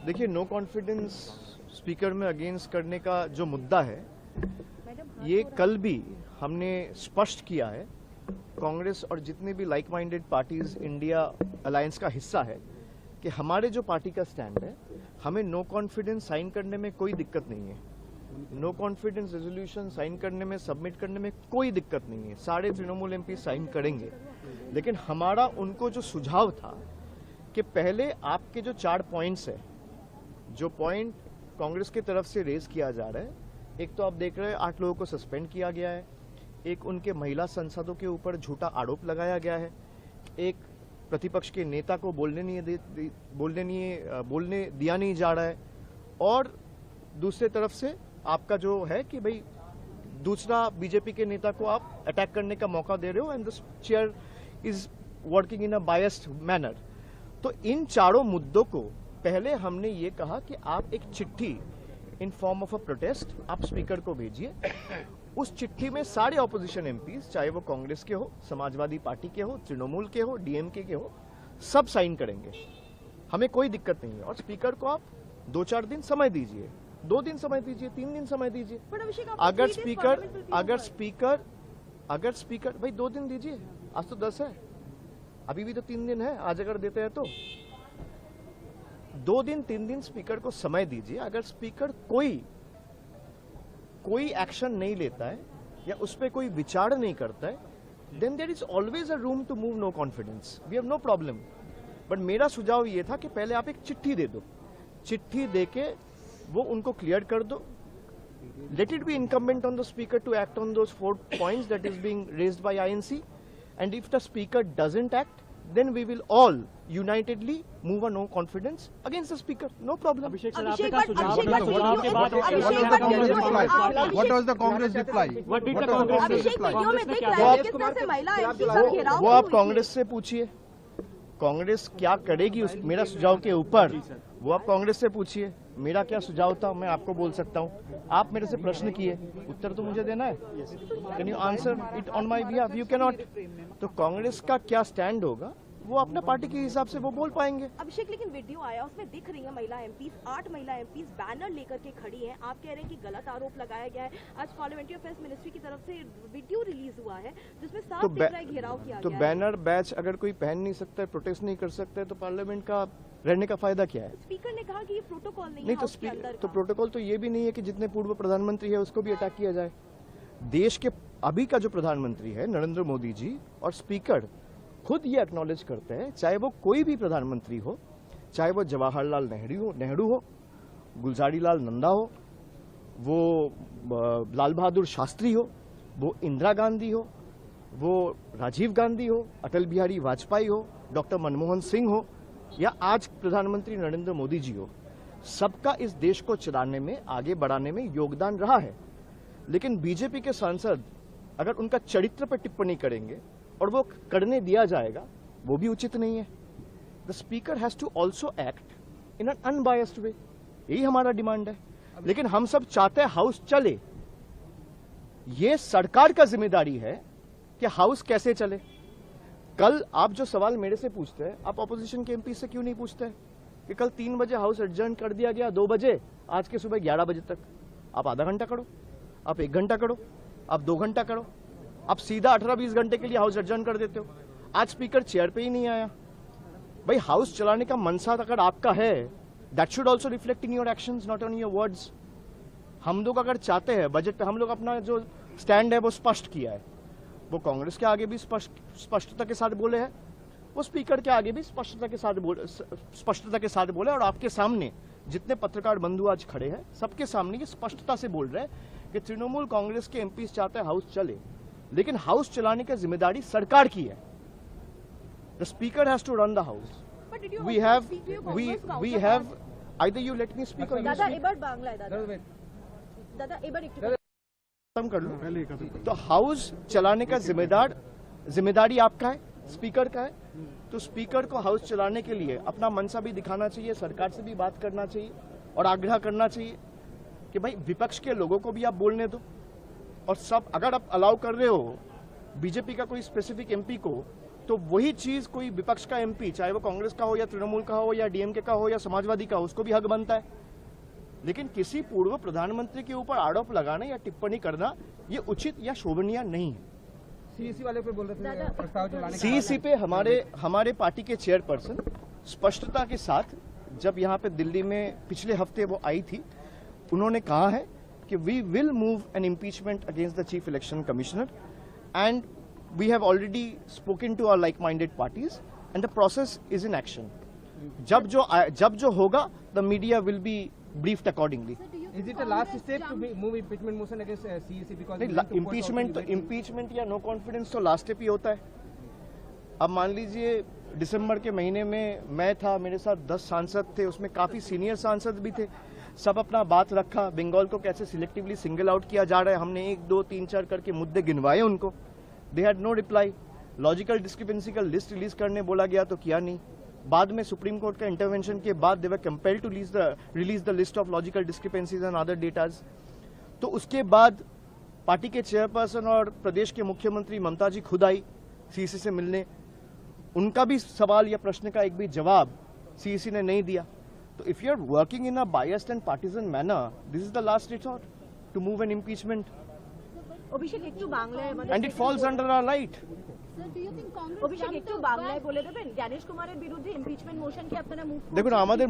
देखिए, no confidence speaker में against करने का जो मुद्दा है, ये कल भी हमने स्पष्ट किया है। कांग्रेस और जितने भी like minded parties India alliance का हिस्सा है कि हमारे जो पार्टी का स्टैंड है, हमें नो कॉन्फिडेंस साइन करने में कोई दिक्कत नहीं है। नो कॉन्फिडेंस रेजोल्यूशन साइन करने में, सबमिट करने में कोई दिक्कत नहीं है। सारे तृणमूल एमपी साइन करेंगे। लेकिन हमारा उनको जो सुझाव था कि पहले आपके जो 4 पॉइंट्स है, जो पॉइंट कांग्रेस की तरफ से रेज किया जा रहा है, एक तो आप देख रहे हैं 8 लोगों को सस्पेंड किया गया है, एक उनके महिला सांसदों के ऊपर झूठा आरोप लगाया गया है, एक प्रतिपक्ष के नेता को बोलने दिया नहीं जा रहा है, और दूसरे तरफ से आपका जो है कि भाई दूसरा बीजेपी के नेता को आप अटैक करने का मौका दे रहे हो and the chair is working in a biased manner. तो इन चारों मुद्दों को पहले हमने ये कहा कि आप एक चिट्ठी in form of a protest आप स्पीकर को भेजिए। उस चिट्ठी में सारे ऑपोजिशन एमपीज, चाहे वो कांग्रेस के हो, समाजवादी पार्टी के हो, तृणमूल के हो, डीएमके के हो, सब साइन करेंगे। हमें कोई दिक्कत नहीं है। और स्पीकर को आप 2-4 दिन समय दीजिए, 2 दिन समय दीजिए, 3 दिन समय दीजिए। अगर स्पीकर भाई 2 दिन दीजिए, आज तो 10 है, अभी भी तो 3 दिन है। आज अगर देते हैं तो 2 दिन 3 दिन स्पीकर को समय दीजिए। अगर स्पीकर कोई एक्शन नहीं लेता है या उस पर कोई विचार नहीं करता है, then there is always a room to move no confidence, we have no problem. But मेरा सुझाव ये था कि पहले आप एक चिट्ठी दे दो, चिट्ठी देके वो उनको क्लियर कर दो। Let it be incumbent on the speaker to act on those 4 points that is being raised by INC, and if the speaker doesn't act, then we will all unitedly move a no confidence against the speaker. No problem. Abhishek sir, आपका सुझाव के बाद what was the Congress reply? What did the Congress reply? वो आप कांग्रेस से पूछिए, कांग्रेस क्या करेगी उस मेरा सुझाव के ऊपर, वो आप कांग्रेस से पूछिए। मेरा क्या सुझाव था मैं आपको बोल सकता हूँ। आप मेरे से प्रश्न किए, उत्तर तो मुझे देना है। Can you answer it on my behalf? You can not. तो कांग्रेस का क्या स्टैंड होगा वो अपना पार्टी के हिसाब से वो बोल पाएंगे। अभिषेक, लेकिन वीडियो आया उसमें दिख रही है महिला एमपीज, 8 महिला एमपीज बैनर लेकर के खड़ी हैं। आप कह रहे हैं कि गलत आरोप लगाया गया है। आज पार्लियामेंट्री अफेयर्स मिनिस्ट्री की तरफ से वीडियो रिलीज हुआ है जिसमें साफ दिख रहा है घेराव किया गया है। बैनर बैच अगर कोई पहन नहीं सकता है, प्रोटेस्ट नहीं कर सकता है, तो पार्लियामेंट का रहने का फायदा क्या है? स्पीकर ने कहा कि ये प्रोटोकॉल नहीं तो प्रोटोकॉल तो ये भी नहीं है कि जितने पूर्व प्रधानमंत्री है उसको भी अटैक किया जाए। देश के अभी का जो प्रधानमंत्री है नरेंद्र मोदी जी, और स्पीकर खुद ये एक्नॉलेज करते हैं, चाहे वो कोई भी प्रधानमंत्री हो, चाहे वो जवाहरलाल नेहरू हो, गुलजारी लाल नंदा हो, वो लाल बहादुर शास्त्री हो, वो इंदिरा गांधी हो, वो राजीव गांधी हो, अटल बिहारी वाजपेयी हो, डॉक्टर मनमोहन सिंह हो, या आज प्रधानमंत्री नरेंद्र मोदी जी हो, सबका इस देश को चलाने में, आगे बढ़ाने में योगदान रहा है। लेकिन बीजेपी के सांसद अगर उनका चरित्र पर टिप्पणी करेंगे और वो करने दिया जाएगा, वो भी उचित नहीं है। The speaker has to also act in an unbiased way, यही हमारा डिमांड है। लेकिन हम सब चाहते हैं हाउस चले। ये सरकार का जिम्मेदारी है कि हाउस कैसे चले। कल आप जो सवाल मेरे से पूछते हैं, आप ऑपोजिशन के एमपी से क्यों नहीं पूछते कि कल 3 बजे हाउस एडजर्न कर दिया गया, 2 बजे, आज के सुबह 11 बजे तक। आप आधा घंटा करो, आप 1 घंटा करो, आप 2 घंटा करो, आप सीधा 18-20 घंटे के लिए हाउस एडजर्न कर देते हो। आज स्पीकर चेयर पे ही नहीं आया। भाई हाउस चलाने का मनसा अगर आपका है, that should also reflect in your actions, not on your words. हम लोग अगर चाहते हैं बजट पे, हम लोग अपना जो स्टैंड है वो स्पष्ट किया है, वो कांग्रेस के आगे भी स्पष्टता के साथ बोले हैं, वो स्पीकर के आगे भी स्पष्टता के साथ बोले, और आपके सामने जितने पत्रकार बंधु आज खड़े हैं सबके सामने ये स्पष्टता से बोल रहे हैं कि तृणमूल कांग्रेस के एमपी चाहते हैं हाउस चले, लेकिन हाउस चलाने की जिम्मेदारी सरकार की है। The speaker has to run the house. We have either you let me speak or you speak. खत्म कर लो। तो हाउस चलाने का जिम्मेदारी आपका है, स्पीकर का है। तो स्पीकर को हाउस चलाने के लिए अपना मनसा भी दिखाना चाहिए, सरकार से भी बात करना चाहिए और आग्रह करना चाहिए कि भाई विपक्ष के लोगों को भी आप बोलने दो। और सब अगर आप अलाउ कर रहे हो बीजेपी का कोई स्पेसिफिक एमपी को तो वही चीज कोई विपक्ष का एमपी, चाहे वो कांग्रेस का हो या तृणमूल का हो या डीएमके का हो या समाजवादी का हो, उसको भी हक बनता है। लेकिन किसी पूर्व प्रधानमंत्री के ऊपर आरोप लगाना या टिप्पणी करना ये उचित या शोभनीय नहीं है। सीईसी वाले पे बोल रहे थे प्रस्ताव जो लाने सीईसी पे हमारे पार्टी के चेयरपर्सन स्पष्टता के साथ जब यहाँ पे दिल्ली में पिछले हफ्ते वो आई थी, उन्होंने कहा है कि we will move an impeachment against the chief election commissioner and we have already spoken to our like minded parties and the process is in action. जब जो होगा the media will be briefed accordingly. Is it a last step to move impeachment motion against CEC because impeachment या no confidence तो last step ही होता है। अब मान लीजिए दिसंबर के महीने में मैं था, मेरे साथ 10 सांसद थे, उसमें काफी सीनियर सांसद भी थे, सब अपना बात रखा। बंगाल को कैसे सिलेक्टिवली सिंगल आउट किया जा रहा है, हमने 1 2 3 4 करके मुद्दे गिनवाए उनको। They had no reply. Logical discrepancy का लिस्ट रिलीज करने बोला गया तो किया नहीं। बाद में सुप्रीम कोर्ट का इंटरवेंशन के बाद they were compelled to release the list of logical discrepancies and other datas. तो उसके बाद पार्टी के चेयरपर्सन और प्रदेश के मुख्यमंत्री ममता जी खुद आई सीईसी से मिलने। उनका भी सवाल या प्रश्न का एक भी जवाब सीईसी ने नहीं दिया। तो if you are working in a biased and partisan manner, this is the last resort to move an impeachment Abhishek একটু বাংলায় and it falls under our right. অভিষেক একটু বাংলায় বলে দেবেন জ্ঞানেশ কুমারের বিরুদ্ধে ইমপিচমেন্ট মোশন কি আপনারা মুভ দেখুন আমাদের